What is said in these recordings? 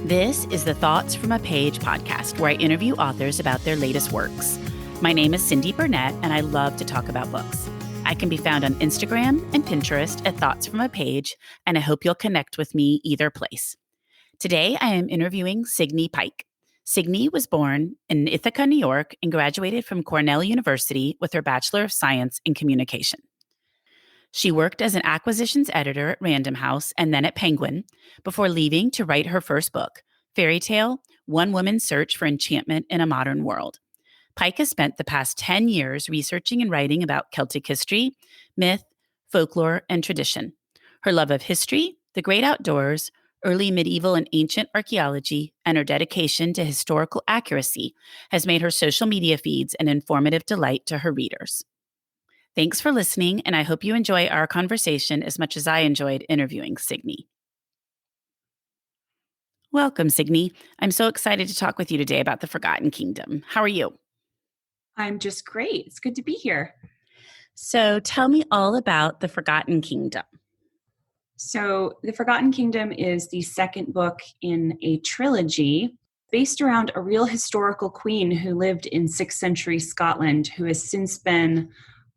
This is the Thoughts from a Page podcast, where I interview authors about their latest works. My name is Cindy Burnett, and I love to talk about books. I can be found on Instagram and Pinterest at Thoughts from a Page, and I hope you'll connect with me either place. Today, I am interviewing Signe Pike. Signe was born in Ithaca, New York, and graduated from Cornell University with her Bachelor of Science in Communication. She worked as an acquisitions editor at Random House and then at Penguin before leaving to write her first book, Fairy Tale: One Woman's Search for Enchantment in a Modern World. Pike has spent the past 10 years researching and writing about Celtic history, myth, folklore, and tradition. Her love of history, the great outdoors, early medieval and ancient archaeology, and her dedication to historical accuracy has made her social media feeds an informative delight to her readers. Thanks for listening, and I hope you enjoy our conversation as much as I enjoyed interviewing Signe. Welcome, Signe. I'm so excited to talk with you today about the Forgotten Kingdom. How are you? I'm just great. It's good to be here. So tell me all about the Forgotten Kingdom. So The Forgotten Kingdom is the second book in a trilogy based around a real historical queen who lived in 6th century Scotland, who has since been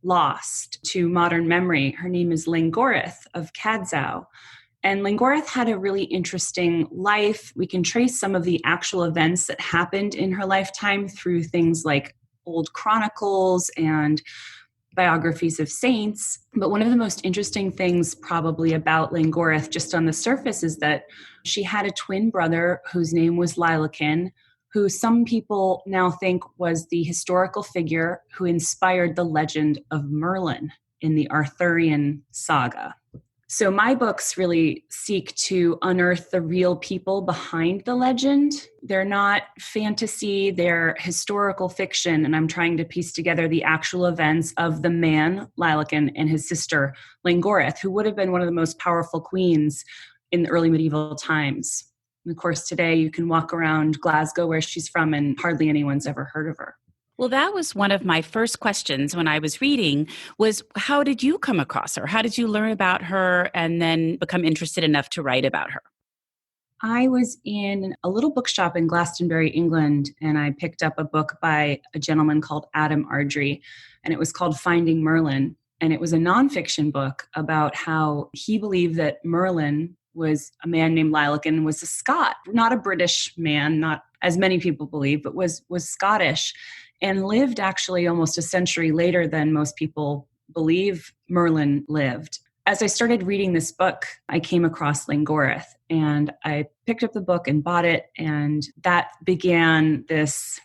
lost to modern memory. Her name is Langorith of Cadzow. And Langorith had a really interesting life. We can trace some of the actual events that happened in her lifetime through things like old chronicles and biographies of saints. But one of the most interesting things probably about Langorith, just on the surface, is that she had a twin brother whose name was Lailakin, who some people now think was the historical figure who inspired the legend of Merlin in the Arthurian saga. So my books really seek to unearth the real people behind the legend. They're not fantasy, they're historical fiction, and I'm trying to piece together the actual events of the man, Lailakin, and his sister, Langorith, who would have been one of the most powerful queens in the early medieval times. And of course, today you can walk around Glasgow, where she's from, and hardly anyone's ever heard of her. Well, that was one of my first questions when I was reading was, how did you come across her? How did you learn about her and then become interested enough to write about her? I was in a little bookshop in Glastonbury, England, and I picked up a book by a gentleman called Adam Ardrey, and it was called Finding Merlin. And it was a nonfiction book about how he believed that Merlin was a man named Lailakin, was a Scot, not a British man, not as many people believe, but was Scottish, and lived actually almost a century later than most people believe Merlin lived. As I started reading this book, I came across Langorith, and I picked up the book and bought it, and that began this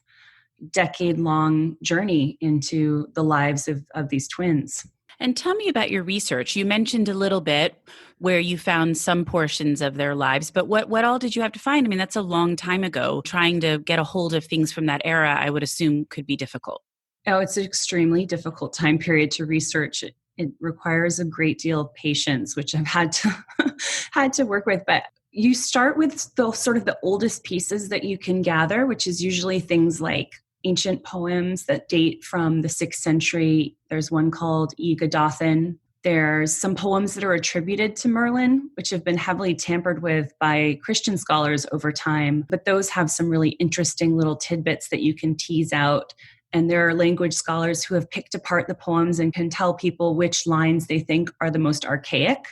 decade-long journey into the lives of these twins. And tell me about your research. You mentioned a little bit where you found some portions of their lives, but what all did you have to find? I mean, that's a long time ago. Trying to get a hold of things from that era, I would assume, could be difficult. Oh, it's an extremely difficult time period to research. It requires a great deal of patience, which I've had to work with. But you start with the sort of the oldest pieces that you can gather, which is usually things like ancient poems that date from the 6th century. There's one called Y Godolphin. There's some poems that are attributed to Merlin, which have been heavily tampered with by Christian scholars over time. But those have some really interesting little tidbits that you can tease out. And there are language scholars who have picked apart the poems and can tell people which lines they think are the most archaic,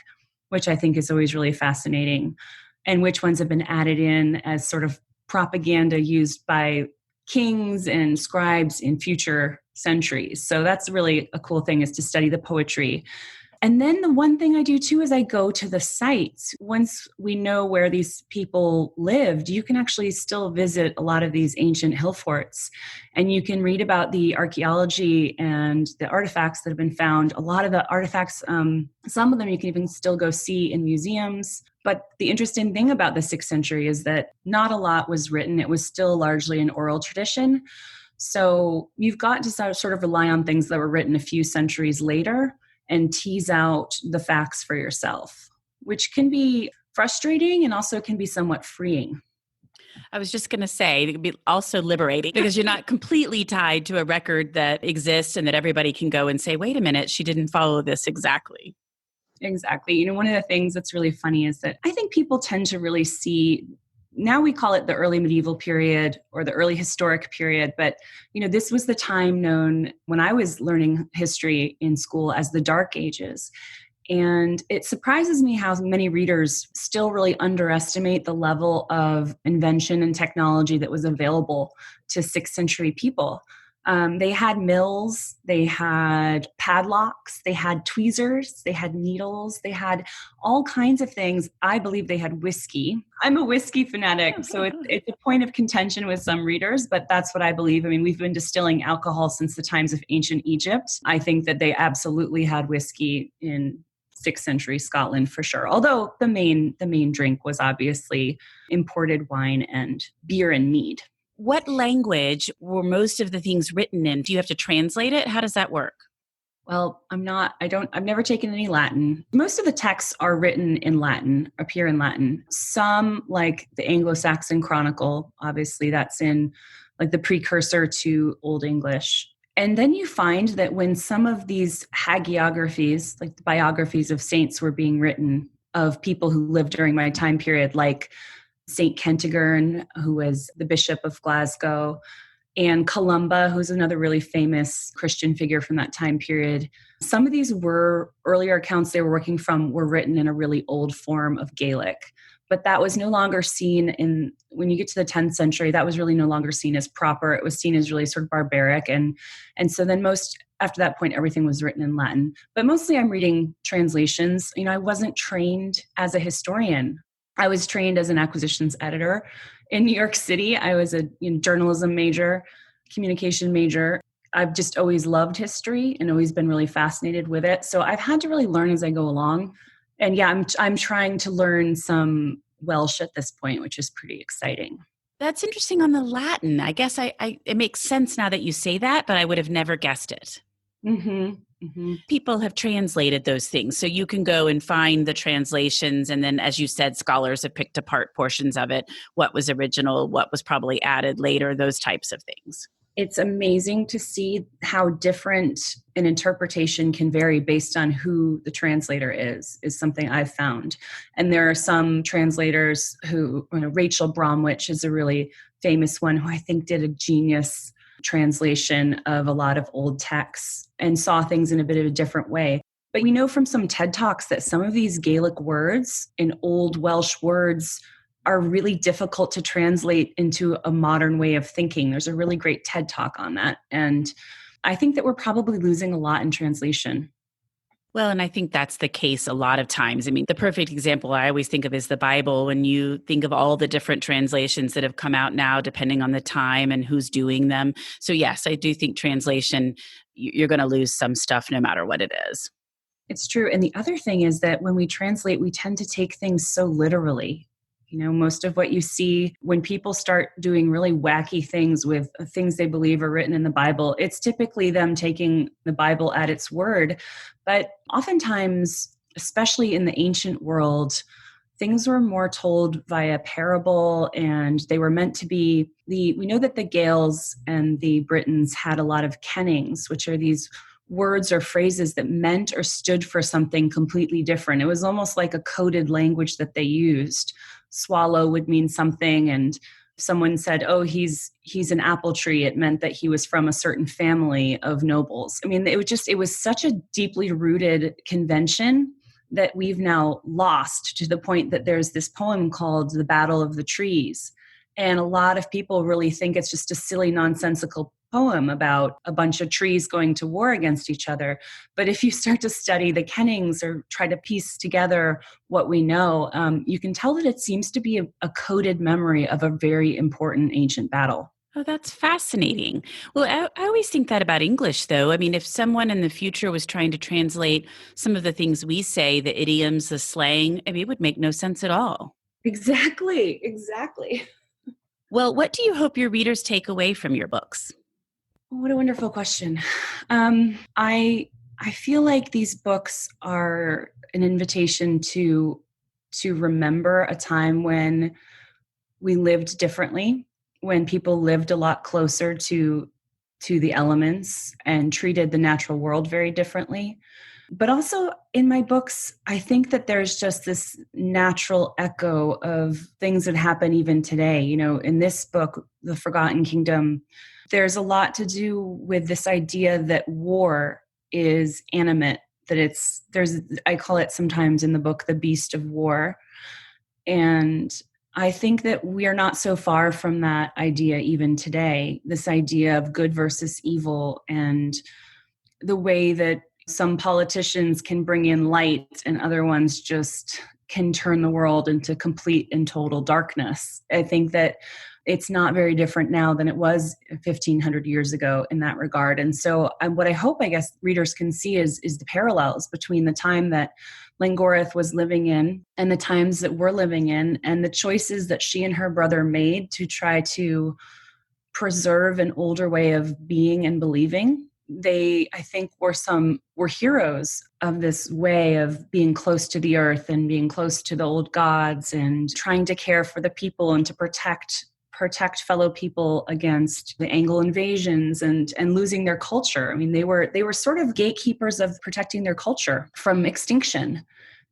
which I think is always really fascinating, and which ones have been added in as sort of propaganda used by kings and scribes in future centuries. So that's really a cool thing, is to study the poetry. And then the one thing I do too is I go to the sites. Once we know where these people lived, you can actually still visit a lot of these ancient hill forts, and you can read about the archaeology and the artifacts that have been found. A lot of the artifacts, some of them you can even still go see in museums. But the interesting thing about the 6th century is that not a lot was written. It was still largely an oral tradition. So you've got to sort of rely on things that were written a few centuries later and tease out the facts for yourself, which can be frustrating and also can be somewhat freeing. I was just going to say, it could be also liberating because you're not completely tied to a record that exists and that everybody can go and say, wait a minute, she didn't follow this exactly. Exactly. You know, one of the things that's really funny is that I think people tend to really see now we call it the early medieval period or the early historic period. But, this was the time known when I was learning history in school as the Dark Ages. And it surprises me how many readers still really underestimate the level of invention and technology that was available to 6th century people. They had mills, they had padlocks, they had tweezers, they had needles, they had all kinds of things. I believe they had whiskey. I'm a whiskey fanatic, so it's a point of contention with some readers, but that's what I believe. I mean, we've been distilling alcohol since the times of ancient Egypt. I think that they absolutely had whiskey in 6th century Scotland for sure. Although the main drink was obviously imported wine and beer and mead. What language were most of the things written in? Do you have to translate it? How does that work? Well, I've never taken any Latin. Most of the texts are written in Latin, appear in Latin. Some, like the Anglo-Saxon Chronicle, obviously that's in like the precursor to Old English. And then you find that when some of these hagiographies, like the biographies of saints, were being written of people who lived during my time period, like Saint Kentigern, who was the Bishop of Glasgow, and Columba, who's another really famous Christian figure from that time period. Some of these were earlier accounts they were working from were written in a really old form of Gaelic. But that was no longer seen when you get to the 10th century, that was really no longer seen as proper. It was seen as really sort of barbaric. And so then after that point, everything was written in Latin. But mostly I'm reading translations. I wasn't trained as a historian. I was trained as an acquisitions editor in New York City. I was a journalism major, communication major. I've just always loved history and always been really fascinated with it. So I've had to really learn as I go along. And yeah, I'm trying to learn some Welsh at this point, which is pretty exciting. That's interesting on the Latin. I guess it makes sense now that you say that, but I would have never guessed it. Mm-hmm. Mm-hmm. People have translated those things. So you can go and find the translations. And then, as you said, scholars have picked apart portions of it, what was original, what was probably added later, those types of things. It's amazing to see how different an interpretation can vary based on who the translator is something I've found. And there are some translators who, Rachel Bromwich is a really famous one who I think did a genius translation of a lot of old texts and saw things in a bit of a different way. But we know from some TED Talks that some of these Gaelic words and old Welsh words are really difficult to translate into a modern way of thinking. There's a really great TED Talk on that. And I think that we're probably losing a lot in translation. Well, and I think that's the case a lot of times. I mean, the perfect example I always think of is the Bible. When you think of all the different translations that have come out now, depending on the time and who's doing them. So yes, I do think translation, you're going to lose some stuff no matter what it is. It's true. And the other thing is that when we translate, we tend to take things so literally. Most of what you see when people start doing really wacky things with things they believe are written in the Bible, it's typically them taking the Bible at its word. But oftentimes, especially in the ancient world, things were more told via parable, and they were meant to be we know that the Gaels and the Britons had a lot of kennings, which are these words or phrases that meant or stood for something completely different. It was almost like a coded language that they used. Swallow would mean something, and someone said, oh, he's an apple tree. It meant that he was from a certain family of nobles. I mean, it was such a deeply rooted convention that we've now lost, to the point that there's this poem called The Battle of the Trees. And a lot of people really think it's just a silly, nonsensical poem about a bunch of trees going to war against each other. But if you start to study the kennings or try to piece together what we know, you can tell that it seems to be a coded memory of a very important ancient battle. Oh, that's fascinating. Well, I always think that about English, though. I mean, if someone in the future was trying to translate some of the things we say, the idioms, the slang, I mean, it would make no sense at all. Exactly. Well, what do you hope your readers take away from your books? What a wonderful question. I feel like these books are an invitation to remember a time when we lived differently, when people lived a lot closer to the elements and treated the natural world very differently. But also in my books, I think that there's just this natural echo of things that happen even today. In this book, The Forgotten Kingdom, there's a lot to do with this idea that war is animate, that I call it sometimes in the book, the beast of war. And I think that we are not so far from that idea even today, this idea of good versus evil, and the way that some politicians can bring in light and other ones just can turn the world into complete and total darkness. I think that it's not very different now than it was 1,500 years ago in that regard. And so what I hope, I guess, readers can see is the parallels between the time that Langorith was living in and the times that we're living in, and the choices that she and her brother made to try to preserve an older way of being and believing. They, I think, were heroes of this way of being close to the earth and being close to the old gods and trying to care for the people and to protect fellow people against the Anglo invasions and losing their culture. I mean, they were sort of gatekeepers of protecting their culture from extinction.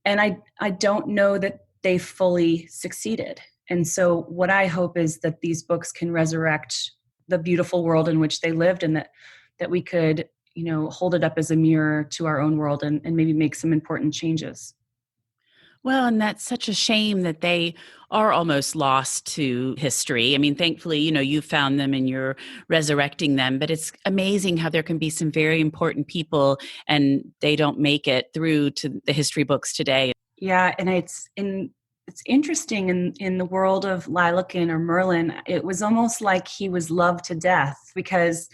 And I don't know that they fully succeeded. And so what I hope is that these books can resurrect the beautiful world in which they lived, and that we could, hold it up as a mirror to our own world and maybe make some important changes. Well, and that's such a shame that they are almost lost to history. I mean, thankfully, you found them and you're resurrecting them, but it's amazing how there can be some very important people and they don't make it through to the history books today. Yeah, and it's interesting in the world of Lilacin or Merlin, it was almost like he was loved to death because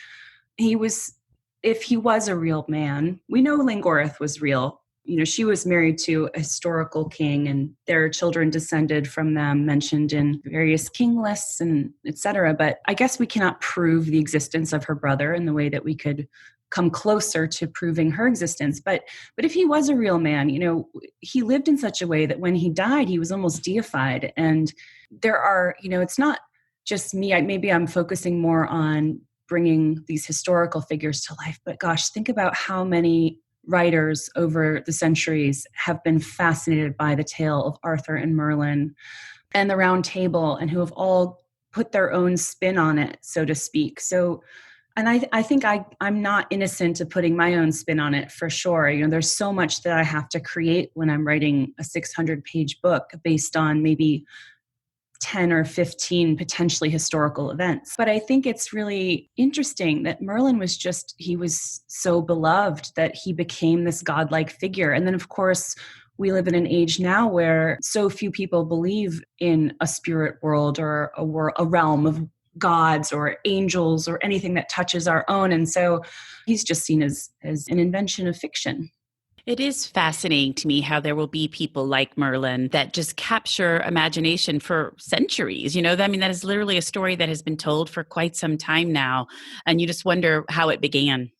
if he was a real man, we know Langorith was real. She was married to a historical king and their children descended from them, mentioned in various king lists and etc. But I guess we cannot prove the existence of her brother in the way that we could come closer to proving her existence. But if he was a real man, he lived in such a way that when he died, he was almost deified. And there are, it's not just me. Maybe I'm focusing more on bringing these historical figures to life. But gosh, think about how many writers over the centuries have been fascinated by the tale of Arthur and Merlin and the Round Table, and who have all put their own spin on it, so to speak. So, and I think I'm not innocent of putting my own spin on it for sure. There's so much that I have to create when I'm writing a 600-page book based on maybe 10 or 15 potentially historical events. But I think it's really interesting that Merlin he was so beloved that he became this godlike figure. And then, of course, we live in an age now where so few people believe in a spirit world or a realm of gods or angels or anything that touches our own. And so he's just seen as an invention of fiction. It is fascinating to me how there will be people like Merlin that just capture imagination for centuries. That is literally a story that has been told for quite some time now. And you just wonder how it began.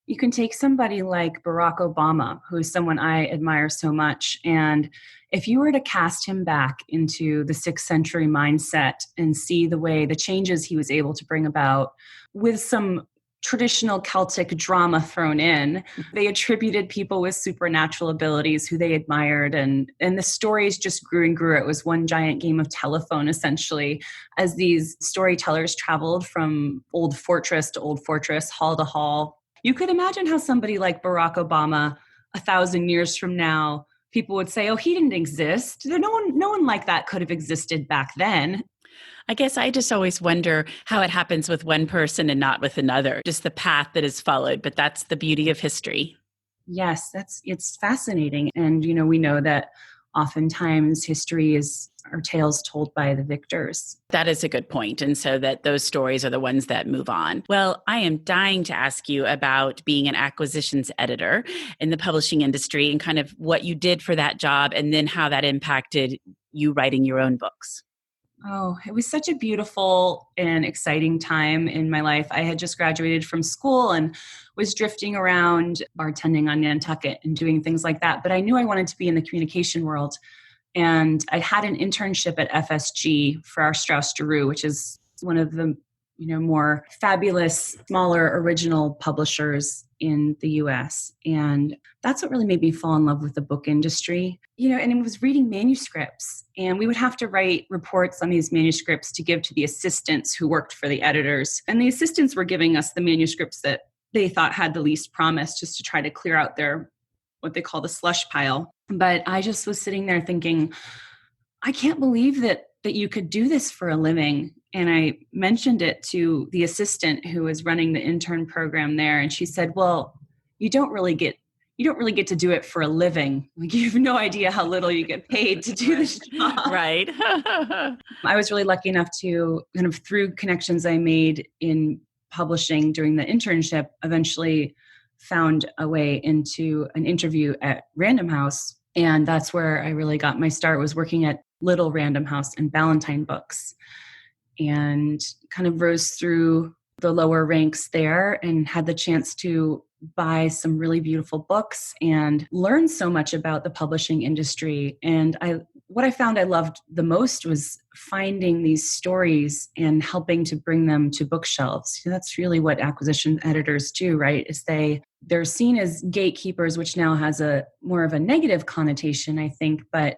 You can take somebody like Barack Obama, who is someone I admire so much. And if you were to cast him back into the 6th century mindset and see the changes he was able to bring about with some traditional Celtic drama thrown in, they attributed people with supernatural abilities who they admired. And the stories just grew and grew. It was one giant game of telephone, essentially, as these storytellers traveled from old fortress to old fortress, hall to hall. You could imagine how somebody like Barack Obama, 1,000 years from now, people would say, oh, he didn't exist. No one like that could have existed back then. I guess I just always wonder how it happens with one person and not with another, just the path that is followed. But that's the beauty of history. Yes, it's fascinating. And, we know that oftentimes history are tales told by the victors. That is a good point. And so that those stories are the ones that move on. Well, I am dying to ask you about being an acquisitions editor in the publishing industry and kind of what you did for that job and then how that impacted you writing your own books. Oh, it was such a beautiful and exciting time in my life. I had just graduated from school and was drifting around bartending on Nantucket and doing things like that. But I knew I wanted to be in the communication world. And I had an internship at FSG for our Strauss Giroux, which is one of the more fabulous, smaller, original publishers in the US. And that's what really made me fall in love with the book industry. And it was reading manuscripts. And we would have to write reports on these manuscripts to give to the assistants who worked for the editors. And the assistants were giving us the manuscripts that they thought had the least promise, just to try to clear out their, what they call the slush pile. But I just was sitting there thinking, I can't believe that you could do this for a living. And I mentioned it to the assistant who was running the intern program there. And she said, well, you don't really get to do it for a living. Like, you have no idea how little you get paid to do this job. Right. I was really lucky enough to kind of, through connections I made in publishing during the internship, eventually found a way into an interview at Random House. And that's where I really got my start, was working at Little Random House and Ballantine Books, and kind of rose through the lower ranks there and had the chance to buy some really beautiful books and learn so much about the publishing industry. And what I found I loved the most was finding these stories and helping to bring them to bookshelves. That's really what acquisition editors do, right? Is they're seen as gatekeepers, which now has a more of a negative connotation, I think. But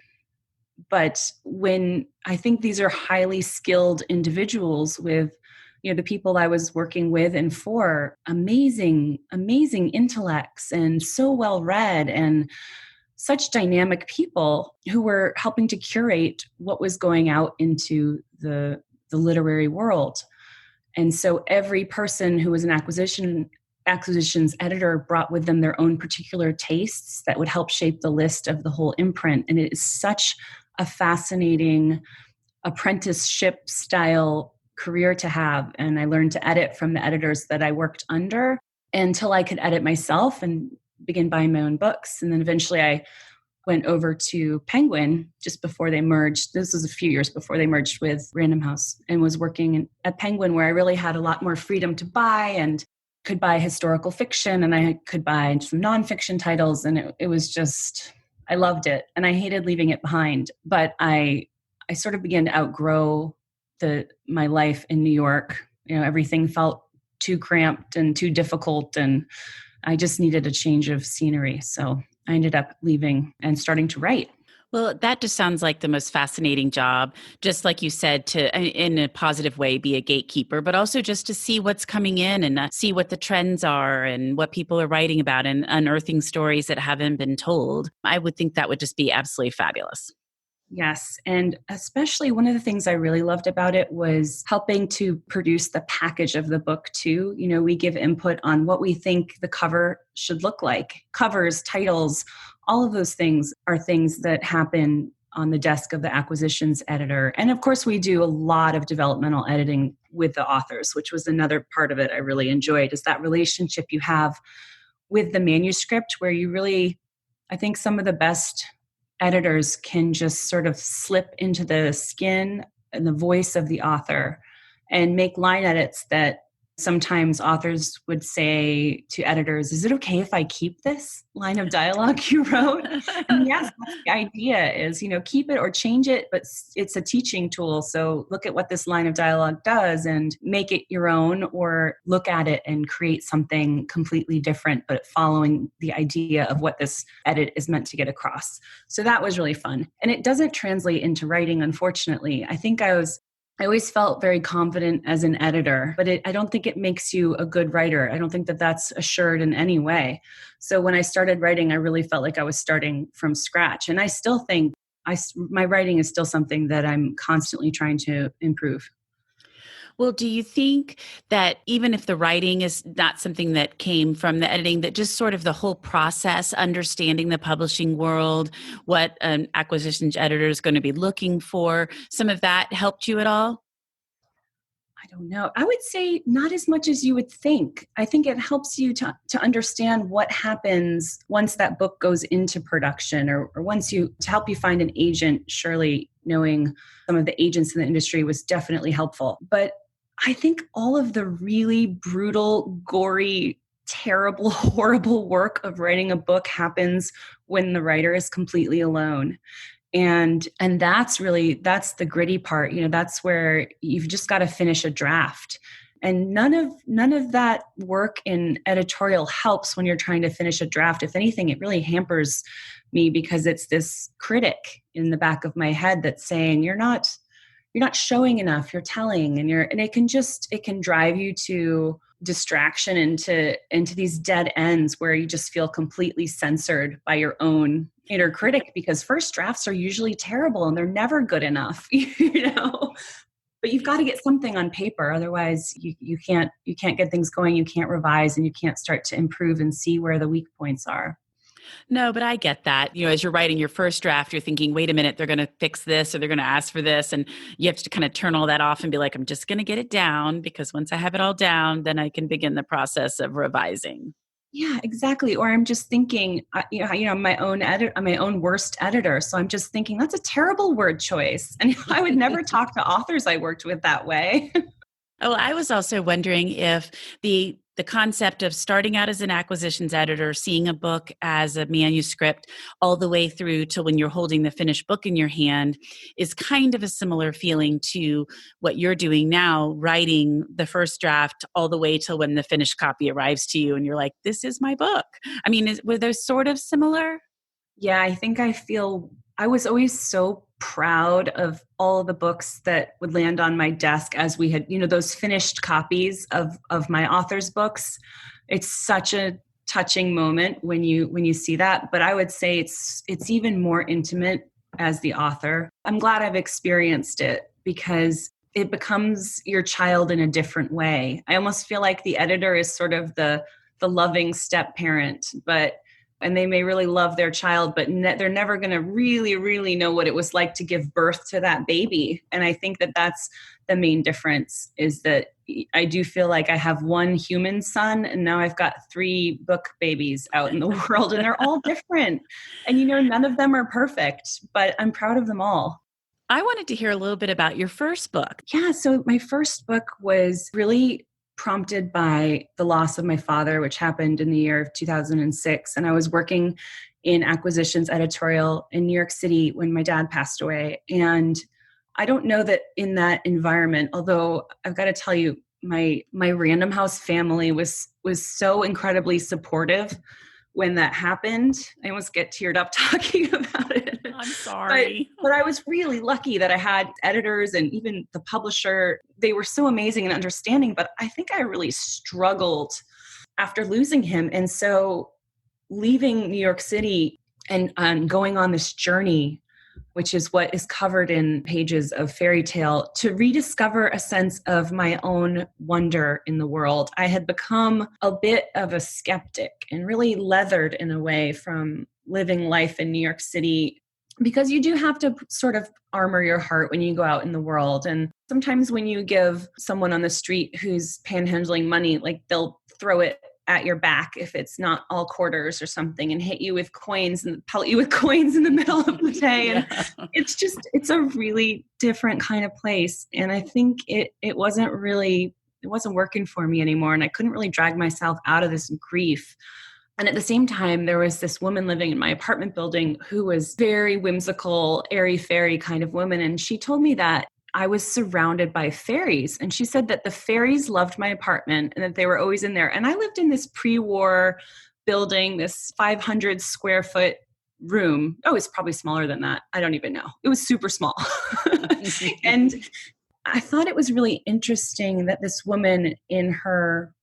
when I think these are highly skilled individuals with, the people I was working with and for, amazing intellects and so well read and such dynamic people who were helping to curate what was going out into the literary world. And so every person who was an acquisitions editor brought with them their own particular tastes that would help shape the list of the whole imprint. And it is such a fascinating apprenticeship style career to have. And I learned to edit from the editors that I worked under until I could edit myself and begin buying my own books. And then eventually I went over to Penguin just before they merged. This was a few years before they merged with Random House, and was working at Penguin, where I really had a lot more freedom to buy and could buy historical fiction, and I could buy some nonfiction titles. And it was just, I loved it. And I hated leaving it behind. But I sort of began to outgrow my life in New York. Everything felt too cramped and too difficult, and I just needed a change of scenery. So I ended up leaving and starting to write. Well, that just sounds like the most fascinating job, just like you said, to, in a positive way, be a gatekeeper, but also just to see what's coming in and see what the trends are and what people are writing about and unearthing stories that haven't been told. I would think that would just be absolutely fabulous. Yes. And especially one of the things I really loved about it was helping to produce the package of the book too. We give input on what we think the cover should look like. Covers, titles, all of those things are things that happen on the desk of the acquisitions editor. And of course, we do a lot of developmental editing with the authors, which was another part of it I really enjoyed, is that relationship you have with the manuscript, where you really, I think some of the best editors can just sort of slip into the skin and the voice of the author and make line edits that sometimes authors would say to editors, is it okay if I keep this line of dialogue you wrote? And yes, that's the idea is, keep it or change it, but it's a teaching tool. So look at what this line of dialogue does and make it your own, or look at it and create something completely different, but following the idea of what this edit is meant to get across. So that was really fun. And it doesn't translate into writing, unfortunately. I think I always felt very confident as an editor, but I don't think it makes you a good writer. I don't think that that's assured in any way. So when I started writing, I really felt like I was starting from scratch. And I still think my writing is still something that I'm constantly trying to improve. Well, do you think that even if the writing is not something that came from the editing, that just sort of the whole process, understanding the publishing world, what an acquisitions editor is going to be looking for, some of that helped you at all? I don't know. I would say not as much as you would think. I think it helps you to understand what happens once that book goes into production, or to help you find an agent. Surely knowing some of the agents in the industry was definitely helpful. But I think all of the really brutal, gory, terrible, horrible work of writing a book happens when the writer is completely alone. And that's the gritty part. That's where you've just got to finish a draft. And none of that work in editorial helps when you're trying to finish a draft. If anything, it really hampers me because it's this critic in the back of my head that's saying you're not showing enough, you're telling, and it can drive you to distraction into these dead ends where you just feel completely censored by your own inner critic, because first drafts are usually terrible and they're never good enough, but you've got to get something on paper. Otherwise you can't get things going. You can't revise and you can't start to improve and see where the weak points are. No, but I get that. As you're writing your first draft, you're thinking, wait a minute, they're going to fix this or they're going to ask for this. And you have to kind of turn all that off and be like, I'm just going to get it down, because once I have it all down, then I can begin the process of revising. Yeah, exactly. Or I'm just thinking, I'm my own worst editor. So I'm just thinking that's a terrible word choice. And I would never talk to authors I worked with that way. Oh, I was also wondering if the concept of starting out as an acquisitions editor, seeing a book as a manuscript all the way through to when you're holding the finished book in your hand is kind of a similar feeling to what you're doing now, writing the first draft all the way till when the finished copy arrives to you and you're like, this is my book. I mean, were those sort of similar? Yeah, I was always so proud of all of the books that would land on my desk as we had, those finished copies of my author's books. It's such a touching moment when you see that. But I would say it's even more intimate as the author. I'm glad I've experienced it because it becomes your child in a different way. I almost feel like the editor is sort of the loving step parent, and they may really love their child, but they're never going to really, really know what it was like to give birth to that baby. And I think that that's the main difference, is that I do feel like I have one human son and now I've got 3 book babies out in the world, and they're all different. And, none of them are perfect, but I'm proud of them all. I wanted to hear a little bit about your first book. Yeah. So my first book was really prompted by the loss of my father, which happened in the year of 2006. And I was working in acquisitions editorial in New York City when my dad passed away. And I don't know that in that environment, although I've got to tell you, my Random House family was so incredibly supportive when that happened. I almost get teared up talking about it. I'm sorry. But I was really lucky that I had editors and even the publisher. They were so amazing and understanding, but I think I really struggled after losing him. And so leaving New York City and going on this journey, which is what is covered in pages of Fairy Tale, to rediscover a sense of my own wonder in the world. I had become a bit of a skeptic and really leathered in a way from living life in New York City, because you do have to sort of armor your heart when you go out in the world. And sometimes when you give someone on the street who's panhandling money, like they'll throw it at your back if it's not all quarters or something, and hit you with coins and pelt you with coins in the middle of the day. And it's a really different kind of place. And I think it wasn't working for me anymore. And I couldn't really drag myself out of this grief. And at the same time, there was this woman living in my apartment building who was very whimsical, airy-fairy kind of woman. And she told me that I was surrounded by fairies. And she said that the fairies loved my apartment and that they were always in there. And I lived in this pre-war building, this 500 square foot room. Oh, it's probably smaller than that. I don't even know. It was super small. And I thought it was really interesting that this woman in her,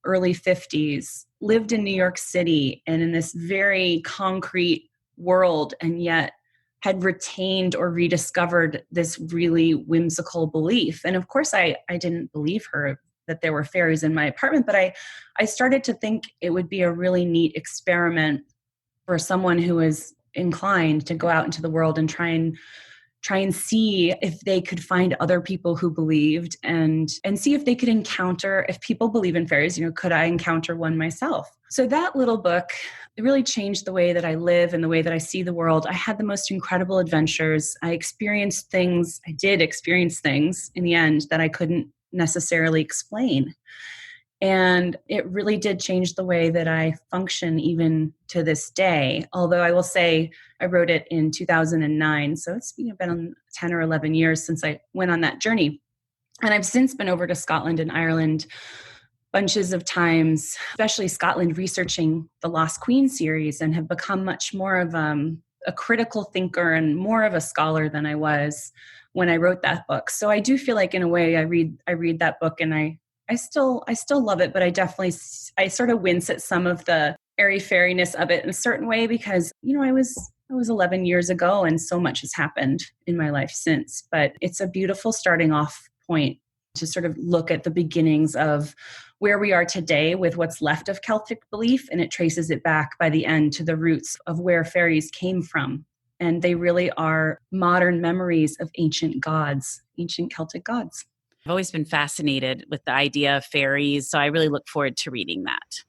early 50s lived in New York City and in this very concrete world, and yet had retained or rediscovered this really whimsical belief. And of course, I didn't believe her that there were fairies in my apartment, but I started to think it would be a really neat experiment for someone who was inclined to go out into the world and try and see if they could find other people who believed, and see if they could encounter, if people believe in fairies, could I encounter one myself? So that little book, it really changed the way that I live and the way that I see the world. I had the most incredible adventures. I did experience things in the end that I couldn't necessarily explain. And it really did change the way that I function even to this day. Although I will say I wrote it in 2009. So it's been 10 or 11 years since I went on that journey. And I've since been over to Scotland and Ireland bunches of times, especially Scotland, researching the Lost Queen series, and have become much more of a critical thinker and more of a scholar than I was when I wrote that book. So I do feel like, in a way, I read that book, and I still love it, but I sort of wince at some of the airy fairiness of it in a certain way, because I was 11 years ago, and so much has happened in my life since. But it's a beautiful starting off point to sort of look at the beginnings of where we are today with what's left of Celtic belief, and it traces it back by the end to the roots of where fairies came from. And they really are modern memories of ancient gods, ancient Celtic gods. I've always been fascinated with the idea of fairies, so I really look forward to reading that.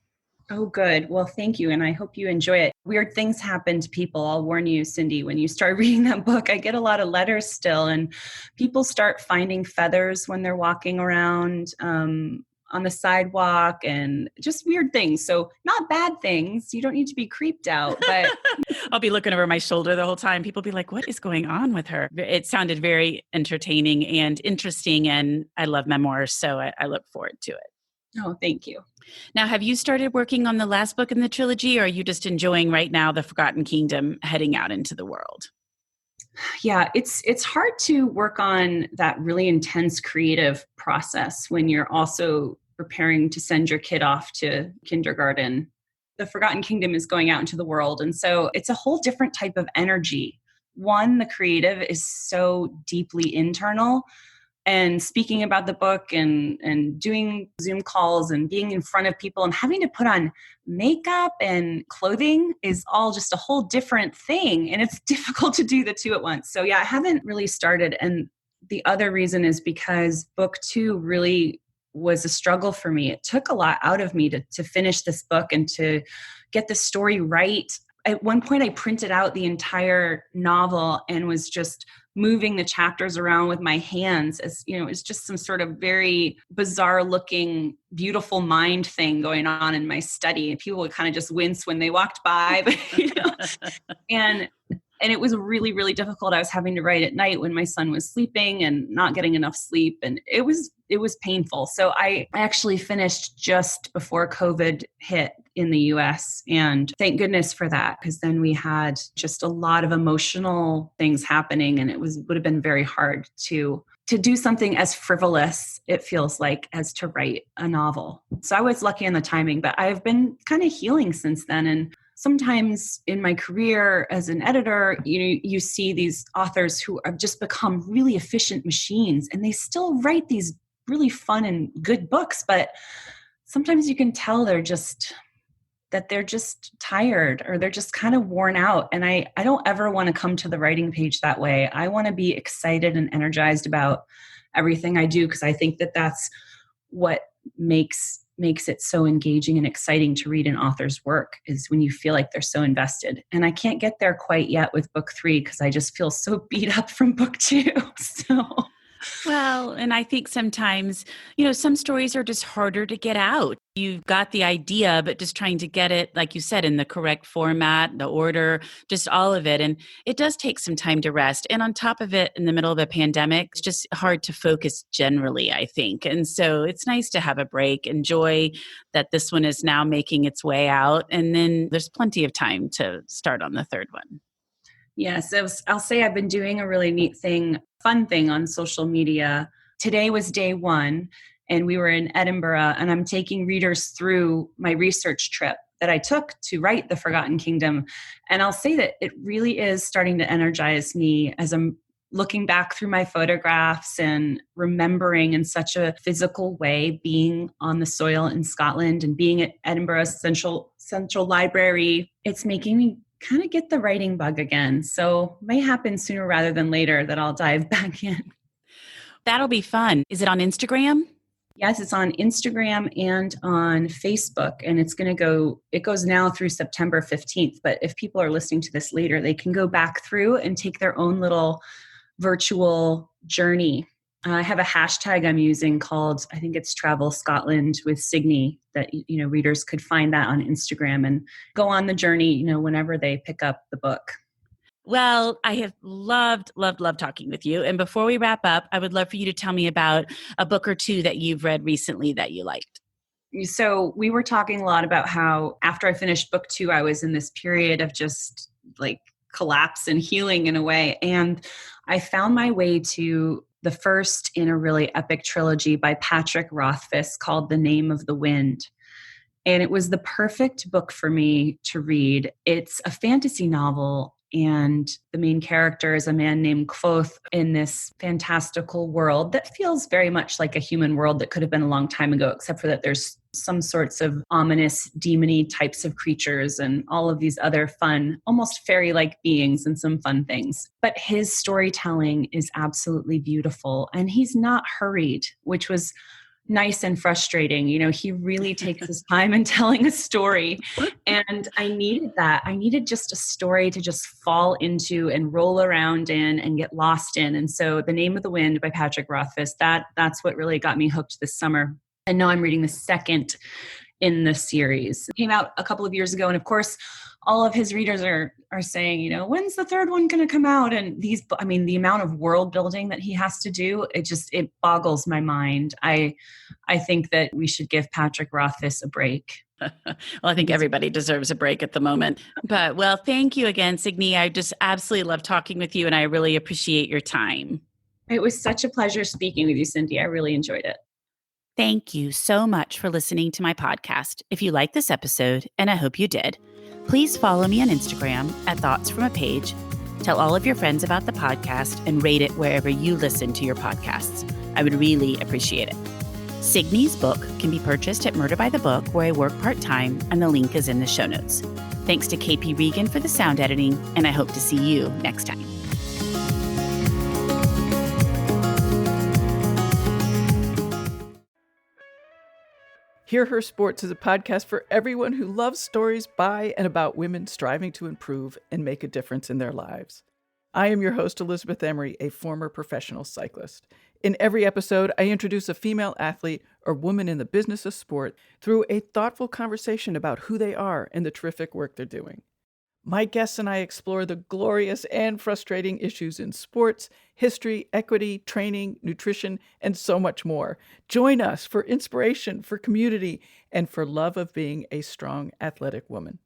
Oh, good. Well, thank you. And I hope you enjoy it. Weird things happen to people. I'll warn you, Cindy, when you start reading that book. I get a lot of letters still, and people start finding feathers when they're walking around on the sidewalk, and just weird things. So not bad things. You don't need to be creeped out, but I'll be looking over my shoulder the whole time. People be like, what is going on with her? It sounded very entertaining and interesting, and I love memoirs, so I look forward to it. oh, thank you. Now, have you started working on the last book in the trilogy, or are you just enjoying right now the Forgotten Kingdom heading out into the world? Yeah, it's hard to work on that really intense creative process when you're also preparing to send your kid off to kindergarten. The Forgotten Kingdom is going out into the world, and so it's a whole different type of energy. One, the creative is so deeply internal, and speaking about the book and doing Zoom calls and being in front of people and having to put on makeup and clothing is all just a whole different thing. And it's difficult to do the two at once. So yeah, I haven't really started. And the other reason is because book 2 really was a struggle for me. It took a lot out of me to finish this book and to get the story right. At one point, I printed out the entire novel and was just moving the chapters around with my hands, as it's just some sort of very bizarre looking, beautiful mind thing going on in my study. And people would kind of just wince when they walked by, and it was really, really difficult. I was having to write at night when my son was sleeping and not getting enough sleep. And it was painful. So I actually finished just before COVID hit in the US. And thank goodness for that, because then we had just a lot of emotional things happening, and would have been very hard to do something as frivolous, it feels like, as to write a novel. So I was lucky in the timing, but I've been kind of healing since then. And sometimes in my career as an editor, you see these authors who have just become really efficient machines, and they still write these really fun and good books, but sometimes you can tell they're just tired, or they're just kind of worn out. And I don't ever want to come to the writing page that way. I want to be excited and energized about everything I do, because I think that that's what makes it so engaging and exciting to read an author's work, is when you feel like they're so invested. And I can't get there quite yet with book 3, because I just feel so beat up from book 2. So Well, and I think sometimes, some stories are just harder to get out. You've got the idea, but just trying to get it, like you said, in the correct format, the order, just all of it. And it does take some time to rest. And on top of it, in the middle of a pandemic, it's just hard to focus generally, I think. And so it's nice to have a break, enjoy that this one is now making its way out. And then there's plenty of time to start on the third one. yes, I'll say I've been doing a really neat fun thing on social media. Today was day 1, and we were in Edinburgh, and I'm taking readers through my research trip that I took to write The Forgotten Kingdom. And I'll say that it really is starting to energize me as I'm looking back through my photographs and remembering in such a physical way being on the soil in Scotland and being at Edinburgh's Central Library. It's making me kind of get the writing bug again. So it may happen sooner rather than later that I'll dive back in. That'll be fun. Is it on Instagram? Yes, it's on Instagram and on Facebook, and it goes now through September 15th. But if people are listening to this later, they can go back through and take their own little virtual journey. I have a hashtag I'm using called, I think it's Travel Scotland with Signe, that readers could find that on Instagram and go on the journey, whenever they pick up the book. Well, I have loved talking with you. And before we wrap up, I would love for you to tell me about a book or two that you've read recently that you liked. So we were talking a lot about how after I finished book two, I was in this period of just like collapse and healing in a way. And I found my way to the first in a really epic trilogy by Patrick Rothfuss called The Name of the Wind. And it was the perfect book for me to read. It's a fantasy novel, and the main character is a man named Kvothe in this fantastical world that feels very much like a human world that could have been a long time ago, except for that there's some sorts of ominous, demony types of creatures and all of these other fun, almost fairy-like beings and some fun things. But his storytelling is absolutely beautiful, and he's not hurried, which was nice and frustrating. You know, he really takes his time in telling a story. And I needed that. I needed just a story to just fall into and roll around in and get lost in. And so The Name of the Wind by Patrick Rothfuss, that's what really got me hooked this summer. And now I'm reading the second in the series. It came out a couple of years ago. And of course, all of his readers are saying, you know, when's the third one going to come out? And the amount of world building that he has to do, it boggles my mind. I think that we should give Patrick Rothfuss a break. Well, I think everybody deserves a break at the moment. But well, thank you again, Signe. I just absolutely love talking with you, and I really appreciate your time. It was such a pleasure speaking with you, Cindy. I really enjoyed it. Thank you so much for listening to my podcast. If you liked this episode, and I hope you did, please follow me on Instagram at Thoughts From a Page. Tell all of your friends about the podcast and rate it wherever you listen to your podcasts. I would really appreciate it. Signe's book can be purchased at Murder by the Book, where I work part-time, and the link is in the show notes. Thanks to KP Regan for the sound editing, and I hope to see you next time. Hear Her Sports is a podcast for everyone who loves stories by and about women striving to improve and make a difference in their lives. I am your host, Elizabeth Emery, a former professional cyclist. In every episode, I introduce a female athlete or woman in the business of sport through a thoughtful conversation about who they are and the terrific work they're doing. My guests and I explore the glorious and frustrating issues in sports, history, equity, training, nutrition, and so much more. Join us for inspiration, for community, and for love of being a strong, athletic woman.